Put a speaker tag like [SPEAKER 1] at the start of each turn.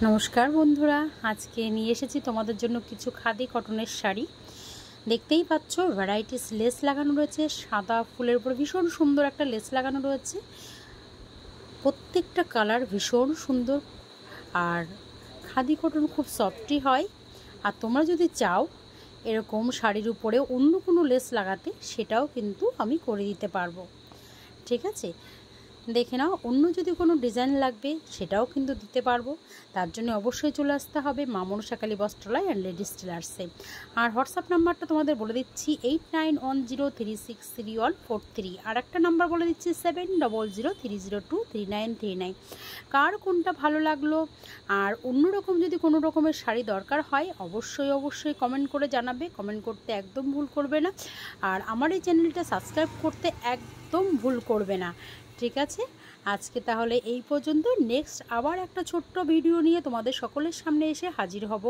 [SPEAKER 1] নমস্কার বন্ধুরা, আজকে নিয়ে এসেছি তোমাদের জন্য কিছু খাদি কটনের শাড়ি। দেখতেই পাচ্ছ ভ্যারাইটিস লেস লাগানো রয়েছে, সাদা ফুলের উপর ভীষণ সুন্দর একটা লেস লাগানো রয়েছে। প্রত্যেকটা কালার ভীষণ সুন্দর, আর খাদি কটন খুব সফটই হয়। আর তোমরা যদি চাও এরকম শাড়ির উপরে অন্য কোনো লেস লাগাতে, সেটাও কিন্তু আমি করে দিতে পারবো। ঠিক আছে, দেখে নাও, অন্য যদি কোনো ডিজাইন লাগবে সেটাও কিন্তু দিতে পারবো। তার জন্য অবশ্যই চলে আসতে হবে মা মনসা কালী বস্ত্রালয় অ্যান্ড লেডিস টেলার্সে। আর হোয়াটসঅ্যাপ নাম্বারটা তোমাদের বলে দিচ্ছি 8910363143। আর একটা নাম্বার বলে দিচ্ছি 7003023939। কার কোনটা ভালো লাগলো আর অন্যরকম যদি কোনো রকমের শাড়ি দরকার হয় অবশ্যই কমেন্ট করে জানাবে। কমেন্ট করতে একদম ভুল করবে না, আর আমার এই চ্যানেলটা সাবস্ক্রাইব করতে একদম ভুল করবে না। ঠিক আছে, আজকে তাহলে এই পর্যন্ত। নেক্সট আবার একটা ছোট্ট ভিডিও নিয়ে তোমাদের সকলের সামনে এসে হাজির হব।